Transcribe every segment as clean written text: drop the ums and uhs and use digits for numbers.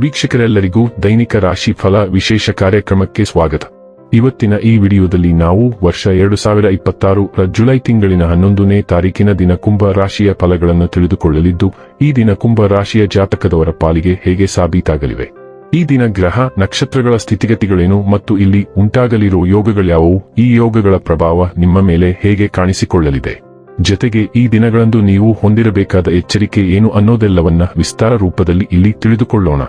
ವೀಕ್ಷಕರೆಲ್ಲರಿಗೂ ದೈನಿಕ ರಾಶಿ ಫಲ ವಿಶೇಷ ಕಾರ್ಯಕ್ರಮಕ್ಕೆ ಸ್ವಾಗತ. ಇವತ್ತಿನ ಈ ವಿಡಿಯೋದಲ್ಲಿ ನಾವು ವರ್ಷ 2026 ರ ಜುಲೈ ತಿಂಗಳಿನ 11ನೇ ತಾರೀಕಿನ ದಿನ ಕುಂಭ ರಾಶಿಯ ಫಲಗಳನ್ನು ತಿಳಿದುಕೊಳ್ಳಲಿದ್ದು, ಈ ದಿನ ಕುಂಭ ರಾಶಿಯ ಜಾತಕದವರ ಪಾಲಿಗೆ ಹೇಗೆ ಸಾಬೀತಾಗಲಿವೆ, ಈ ದಿನ ಗ್ರಹ ನಕ್ಷತ್ರಗಳ ಸ್ಥಿತಿಗತಿಗಳೇನು ಮತ್ತು ಇಲ್ಲಿ ಉಂಟಾಗಲಿರುವ ಯೋಗಗಳ್ಯಾವುವು, ಈ ಯೋಗಗಳ ಪ್ರಭಾವ ನಿಮ್ಮ ಮೇಲೆ ಹೇಗೆ ಕಾಣಿಸಿಕೊಳ್ಳಲಿದೆ, ಜೊತೆಗೆ ಈ ದಿನಗಳಂದು ನೀವು ಹೊಂದಿರಬೇಕಾದ ಎಚ್ಚರಿಕೆ ಏನು ಅನ್ನೋದೆಲ್ಲವನ್ನ ವಿಸ್ತಾರ ರೂಪದಲ್ಲಿ ಇಲ್ಲಿ ತಿಳಿದುಕೊಳ್ಳೋಣ.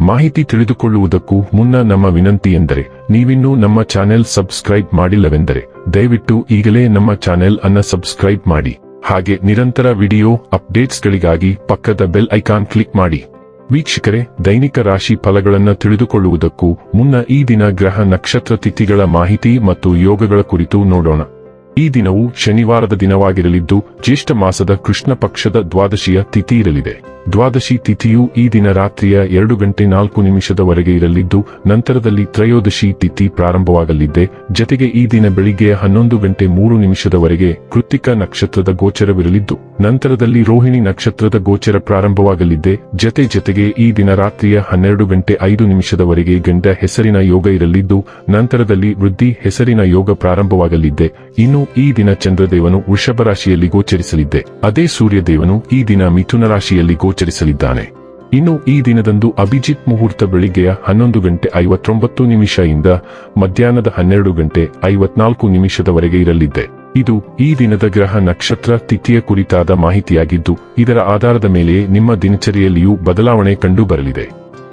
ಮಾಹಿತಿ ತಿಳಿದುಕೊಳ್ಳುವುದಕ್ಕೂ ಮುನ್ನ ನಮ್ಮ ವಿನಂತಿ ಎಂದರೆ, ನೀವಿನ್ನೂ ನಮ್ಮ ಚಾನೆಲ್ ಸಬ್ಸ್ಕ್ರೈಬ್ ಮಾಡಿಲ್ಲವೆಂದರೆ ದಯವಿಟ್ಟು ಈಗಲೇ ನಮ್ಮ ಚಾನೆಲ್ ಅನ್ನು ಸಬ್ಸ್ಕ್ರೈಬ್ ಮಾಡಿ. ಹಾಗೆ ನಿರಂತರ ವಿಡಿಯೋ ಅಪ್ಡೇಟ್ಸ್ಗಳಿಗಾಗಿ ಪಕ್ಕದ ಬೆಲ್ ಐಕಾನ್ ಕ್ಲಿಕ್ ಮಾಡಿ. ವೀಕ್ಷಕರೇ, ದೈನಿಕ ರಾಶಿ ಫಲಗಳನ್ನು ತಿಳಿದುಕೊಳ್ಳುವುದಕ್ಕೂ ಮುನ್ನ ಈ ದಿನ ಗ್ರಹ ನಕ್ಷತ್ರ ತಿಥಿಗಳ ಮಾಹಿತಿ ಮತ್ತು ಯೋಗಗಳ ಕುರಿತು ನೋಡೋಣ. ಈ ದಿನವು ಶನಿವಾರದ ದಿನವಾಗಿರಲಿದ್ದು, ಜ್ಯೇಷ್ಠ ಮಾಸದ ಕೃಷ್ಣ ಪಕ್ಷದ ದ್ವಾದಶಿಯ ತಿಥಿ ಇರಲಿದೆ. ದ್ವಾದಶಿ ತಿಥಿಯು ಈ ದಿನ ರಾತ್ರಿಯ 2:04 ಇರಲಿದ್ದು, ನಂತರದಲ್ಲಿ ತ್ರಯೋದಶಿ ತಿಥಿ ಪ್ರಾರಂಭವಾಗಲಿದೆ. ಜತೆಗೆ ಈ ದಿನ ಬೆಳಿಗ್ಗೆ 11:03 ಕೃತ್ತಿಕ ನಕ್ಷತ್ರದ ಗೋಚರವಿರಲಿದ್ದು, ನಂತರದಲ್ಲಿ ರೋಹಿಣಿ ನಕ್ಷತ್ರದ ಗೋಚರ ಪ್ರಾರಂಭವಾಗಲಿದೆ. ಜತೆಗೆ ಈ ದಿನ ರಾತ್ರಿಯ 12:05 ಗಂಡ ಹೆಸರಿನ ಯೋಗ ಇರಲಿದ್ದು, ನಂತರದಲ್ಲಿ ವೃದ್ಧಿ ಹೆಸರಿನ ಯೋಗ ಪ್ರಾರಂಭವಾಗಲಿದೆ. ಇನ್ನು ಈ ದಿನ ಚಂದ್ರದೇವನು ವೃಷಭ ರಾಶಿಯಲ್ಲಿ ಗೋಚರಿಸಲಿದೆ. ಅದೇ ಸೂರ್ಯದೇವನು ಈ ದಿನ ಮಿಥುನ ರಾಶಿಯಲ್ಲಿ ಗೋಚರಿಸಲಿದ್ದಾನೆ. ಇನ್ನು ಈ ದಿನದಂದು ಅಭಿಜಿತ್ ಮುಹೂರ್ತ ಬೆಳಿಗ್ಗೆಯ 11:59 ಇಂದ ಮಧ್ಯಾಹ್ನದ 12:54 ಇರಲಿದೆ. ಇದು ಈ ದಿನದ ಗ್ರಹ ನಕ್ಷತ್ರ ತಿಥಿಯ ಕುರಿತಾದ ಮಾಹಿತಿಯಾಗಿದ್ದು, ಇದರ ಆಧಾರದ ಮೇಲೆ ನಿಮ್ಮ ದಿನಚರಿಯಲ್ಲಿಯೂ ಬದಲಾವಣೆ ಕಂಡುಬರಲಿದೆ.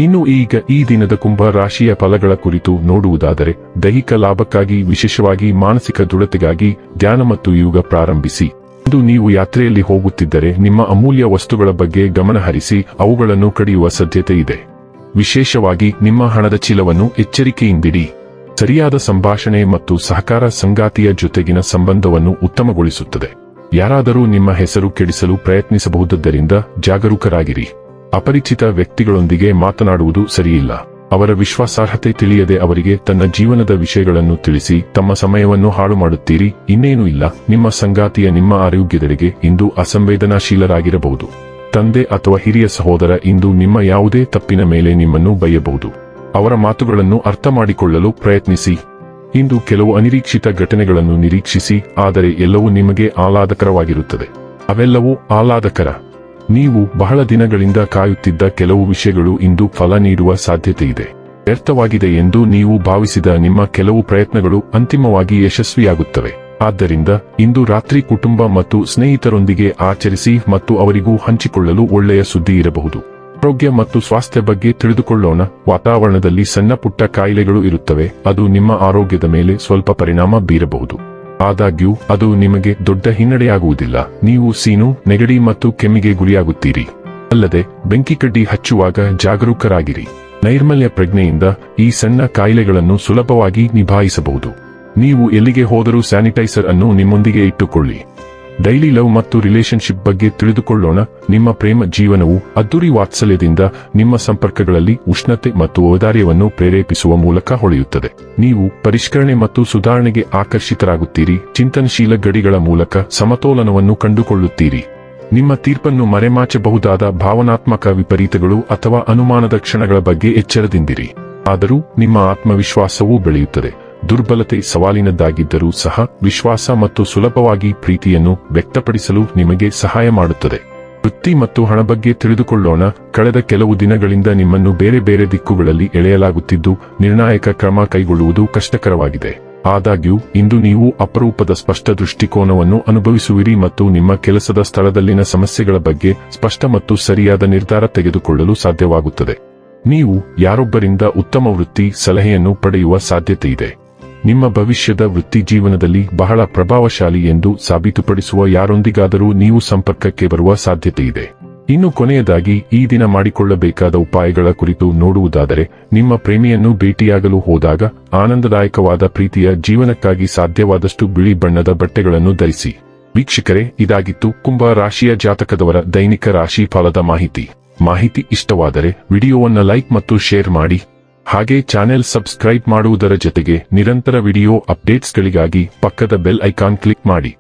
ಇನ್ನು ಈಗ ಈ ದಿನದ ಕುಂಭ ರಾಶಿಯ ಫಲಗಳ ಕುರಿತು ನೋಡುವುದಾದರೆ, ದೈಹಿಕ ಲಾಭಕ್ಕಾಗಿ, ವಿಶೇಷವಾಗಿ ಮಾನಸಿಕ ದೃಢತೆಗಾಗಿ ಧ್ಯಾನ ಮತ್ತು ಯೋಗ ಪ್ರಾರಂಭಿಸಿ. ಇಂದು ನೀವು ಯಾತ್ರೆಯಲ್ಲಿ ಹೋಗುತ್ತಿದ್ದರೆ ನಿಮ್ಮ ಅಮೂಲ್ಯ ವಸ್ತುಗಳ ಬಗ್ಗೆ ಗಮನ ಹರಿಸಿ ಅವುಗಳನ್ನು ಕಡಿಯುವ ಸಾಧ್ಯತೆ ಇದೆ. ವಿಶೇಷವಾಗಿ ನಿಮ್ಮ ಹಣದ ಚೀಲವನ್ನು ಎಚ್ಚರಿಕೆಯಿಂದಿಡಿ. ಸರಿಯಾದ ಸಂಭಾಷಣೆ ಮತ್ತು ಸಹಕಾರ ಸಂಗಾತಿಯ ಜೊತೆಗಿನ ಸಂಬಂಧವನ್ನು ಉತ್ತಮಗೊಳಿಸುತ್ತದೆ. ಯಾರಾದರೂ ನಿಮ್ಮ ಹೆಸರು ಕೆಡಿಸಲು ಪ್ರಯತ್ನಿಸಬಹುದಾದ್ದರಿಂದ ಜಾಗರೂಕರಾಗಿರಿ. ಅಪರಿಚಿತ ವ್ಯಕ್ತಿಗಳೊಂದಿಗೆ ಮಾತನಾಡುವುದು ಸರಿಯಿಲ್ಲ. ಅವರ ವಿಶ್ವಾಸಾರ್ಹತೆ ತಿಳಿಯದೆ ಅವರಿಗೆ ತನ್ನ ಜೀವನದ ವಿಷಯಗಳನ್ನು ತಿಳಿಸಿ ತಮ್ಮ ಸಮಯವನ್ನು ಹಾಳು ಮಾಡುತ್ತೀರಿ. ಇನ್ನೇನೂ ಇಲ್ಲ, ನಿಮ್ಮ ಸಂಗಾತಿಯ ನಿಮ್ಮ ಆರೋಗ್ಯದೆಡೆಗೆ ಇಂದು ಅಸಂವೇದನಾಶೀಲರಾಗಿರಬಹುದು. ತಂದೆ ಅಥವಾ ಹಿರಿಯ ಸಹೋದರ ಇಂದು ನಿಮ್ಮ ಯಾವುದೇ ತಪ್ಪಿನ ಮೇಲೆ ನಿಮ್ಮನ್ನು ಬೈಯಬಹುದು. ಅವರ ಮಾತುಗಳನ್ನು ಅರ್ಥ ಮಾಡಿಕೊಳ್ಳಲು ಪ್ರಯತ್ನಿಸಿ. ಇಂದು ಕೆಲವು ಅನಿರೀಕ್ಷಿತ ಘಟನೆಗಳನ್ನು ನಿರೀಕ್ಷಿಸಿ, ಆದರೆ ಎಲ್ಲವೂ ನಿಮಗೆ ಆಹ್ಲಾದಕರವಾಗಿರುತ್ತದೆ. ಅವೆಲ್ಲವೂ ಆಹ್ಲಾದಕರ. ನೀವು ಬಹಳ ದಿನಗಳಿಂದ ಕಾಯುತ್ತಿದ್ದ ಕೆಲವು ವಿಷಯಗಳು ಇಂದು ಫಲ ನೀಡುವ ಸಾಧ್ಯತೆ ಇದೆ. ವ್ಯರ್ಥವಾಗಿದೆ ಎಂದು ನೀವು ಭಾವಿಸಿದ ನಿಮ್ಮ ಕೆಲವು ಪ್ರಯತ್ನಗಳು ಅಂತಿಮವಾಗಿ ಯಶಸ್ವಿಯಾಗುತ್ತವೆ. ಆದ್ದರಿಂದ ಇಂದು ರಾತ್ರಿ ಕುಟುಂಬ ಮತ್ತು ಸ್ನೇಹಿತರೊಂದಿಗೆ ಆಚರಿಸಿ ಮತ್ತು ಅವರಿಗೂ ಹಂಚಿಕೊಳ್ಳಲು ಒಳ್ಳೆಯ ಸುದ್ದಿ ಇರಬಹುದು. ಆರೋಗ್ಯ ಮತ್ತು ಸ್ವಾಸ್ಥ್ಯ ಬಗ್ಗೆ ತಿಳಿದುಕೊಳ್ಳೋಣ. ವಾತಾವರಣದಲ್ಲಿ ಸಣ್ಣ ಪುಟ್ಟ ಕಾಯಿಲೆಗಳು ಇರುತ್ತವೆ. ಅದು ನಿಮ್ಮ ಆರೋಗ್ಯದ ಮೇಲೆ ಸ್ವಲ್ಪ ಪರಿಣಾಮ ಬೀರಬಹುದು. ಆದಾಗ್ಯೂ ಅದು ನಿಮಗೆ ದೊಡ್ಡ ಹಿನ್ನಡೆಯಾಗುವುದಿಲ್ಲ. ನೀವು ಸೀನು, ನೆಗಡಿ ಮತ್ತು ಕೆಮ್ಮಿಗೆ ಗುರಿಯಾಗುತ್ತೀರಿ. ಅಲ್ಲದೆ ಬೆಂಕಿ ಕಡ್ಡಿ ಹಚ್ಚುವಾಗ ಜಾಗರೂಕರಾಗಿರಿ. ನೈರ್ಮಲ್ಯ ಪ್ರಜ್ಞೆಯಿಂದ ಈ ಸಣ್ಣ ಕಾಯಿಲೆಗಳನ್ನು ಸುಲಭವಾಗಿ ನಿಭಾಯಿಸಬಹುದು. ನೀವು ಎಲ್ಲಿಗೆ ಹೋದರೂ ಸ್ಯಾನಿಟೈಸರ್ ಅನ್ನು ನಿಮ್ಮೊಂದಿಗೆ ಇಟ್ಟುಕೊಳ್ಳಿ. ಡೈಲಿ ಲವ್ ಮತ್ತು ರಿಲೇಶನ್ಶಿಪ್ ಬಗ್ಗೆ ತಿಳಿದುಕೊಳ್ಳೋಣ. ನಿಮ್ಮ ಪ್ರೇಮ ಜೀವನವು ಅದ್ದೂರಿ ವಾತ್ಸಲ್ಯದಿಂದ ನಿಮ್ಮ ಸಂಪರ್ಕಗಳಲ್ಲಿ ಉಷ್ಣತೆ ಮತ್ತು ಔದಾರ್ಯವನ್ನು ಪ್ರೇರೇಪಿಸುವ ಮೂಲಕ ಹೊಳೆಯುತ್ತದೆ. ನೀವು ಪರಿಷ್ಕರಣೆ ಮತ್ತು ಸುಧಾರಣೆಗೆ ಆಕರ್ಷಿತರಾಗುತ್ತೀರಿ. ಚಿಂತನಶೀಲ ಗಡಿಗಳ ಮೂಲಕ ಸಮತೋಲನವನ್ನು ಕಂಡುಕೊಳ್ಳುತ್ತೀರಿ. ನಿಮ್ಮ ತೀರ್ಪನ್ನು ಮರೆಮಾಚಬಹುದಾದ ಭಾವನಾತ್ಮಕ ವಿಪರೀತಗಳು ಅಥವಾ ಅನುಮಾನದ ಕ್ಷಣಗಳ ಬಗ್ಗೆ ಎಚ್ಚರದಿಂದಿರಿ. ಆದರೂ ನಿಮ್ಮ ಆತ್ಮವಿಶ್ವಾಸವೂ ಬೆಳೆಯುತ್ತದೆ. ದುರ್ಬಲತೆ ಸವಾಲಿನದ್ದಾಗಿದ್ದರೂ ಸಹ ವಿಶ್ವಾಸ ಮತ್ತು ಸುಲಭವಾಗಿ ಪ್ರೀತಿಯನ್ನು ವ್ಯಕ್ತಪಡಿಸಲು ನಿಮಗೆ ಸಹಾಯ ಮಾಡುತ್ತದೆ. ವೃತ್ತಿ ಮತ್ತು ಹಣ ಬಗ್ಗೆ ತಿಳಿದುಕೊಳ್ಳೋಣ. ಕಳೆದ ಕೆಲವು ದಿನಗಳಿಂದ ನಿಮ್ಮನ್ನು ಬೇರೆ ಬೇರೆ ದಿಕ್ಕುಗಳಲ್ಲಿ ಎಳೆಯಲಾಗುತ್ತಿದ್ದು, ನಿರ್ಣಾಯಕ ಕ್ರಮ ಕೈಗೊಳ್ಳುವುದು ಕಷ್ಟಕರವಾಗಿದೆ. ಆದಾಗ್ಯೂ ಇಂದು ನೀವು ಅಪರೂಪದ ಸ್ಪಷ್ಟ ದೃಷ್ಟಿಕೋನವನ್ನು ಅನುಭವಿಸುವಿರಿ ಮತ್ತು ನಿಮ್ಮ ಕೆಲಸದ ಸ್ಥಳದಲ್ಲಿನ ಸಮಸ್ಯೆಗಳ ಬಗ್ಗೆ ಸ್ಪಷ್ಟ ಮತ್ತು ಸರಿಯಾದ ನಿರ್ಧಾರ ತೆಗೆದುಕೊಳ್ಳಲು ಸಾಧ್ಯವಾಗುತ್ತದೆ. ನೀವು ಯಾರೊಬ್ಬರಿಂದ ಉತ್ತಮ ವೃತ್ತಿ ಸಲಹೆಯನ್ನು ಪಡೆಯುವ ಸಾಧ್ಯತೆ ಇದೆ. ನಿಮ್ಮ ಭವಿಷ್ಯದ ವೃತ್ತಿ ಜೀವನದಲ್ಲಿ ಬಹಳ ಪ್ರಭಾವಶಾಲಿ ಎಂದು ಸಾಬೀತುಪಡಿಸುವ ಯಾರೊಂದಿಗಾದರೂ ನೀವು ಸಂಪರ್ಕಕ್ಕೆ ಬರುವ ಸಾಧ್ಯತೆ ಇದೆ. ಇನ್ನು ಕೊನೆಯದಾಗಿ ಈ ದಿನ ಮಾಡಿಕೊಳ್ಳಬೇಕಾದ ಉಪಾಯಗಳ ಕುರಿತು ನೋಡುವುದಾದರೆ, ನಿಮ್ಮ ಪ್ರೇಮಿಯನ್ನು ಭೇಟಿಯಾಗಲು ಹೋದಾಗ ಆನಂದದಾಯಕವಾದ ಪ್ರೀತಿಯ ಜೀವನಕ್ಕಾಗಿ ಸಾಧ್ಯವಾದಷ್ಟು ಬಿಳಿ ಬಣ್ಣದ ಬಟ್ಟೆಗಳನ್ನು ಧರಿಸಿ. ವೀಕ್ಷಕರೇ, ಇದಾಗಿತ್ತು ಕುಂಭ ರಾಶಿಯ ಜಾತಕದವರ ದೈನಿಕ ರಾಶಿ ಫಲದ ಮಾಹಿತಿ ಇಷ್ಟವಾದರೆ ವಿಡಿಯೋವನ್ನು ಲೈಕ್ ಮತ್ತು ಶೇರ್ ಮಾಡಿ. ಹಾಗೆ ಚಾನೆಲ್ ಸಬ್ಸ್ಕ್ರೈಬ್ ಮಾಡುವುದರ ಜೊತೆಗೆ ನಿರಂತರ ವಿಡಿಯೋ ಅಪ್ಡೇಟ್ಸ್ಗಳಿಗಾಗಿ ಪಕ್ಕದ ಬೆಲ್ ಐಕಾನ್ ಕ್ಲಿಕ್ ಮಾಡಿ.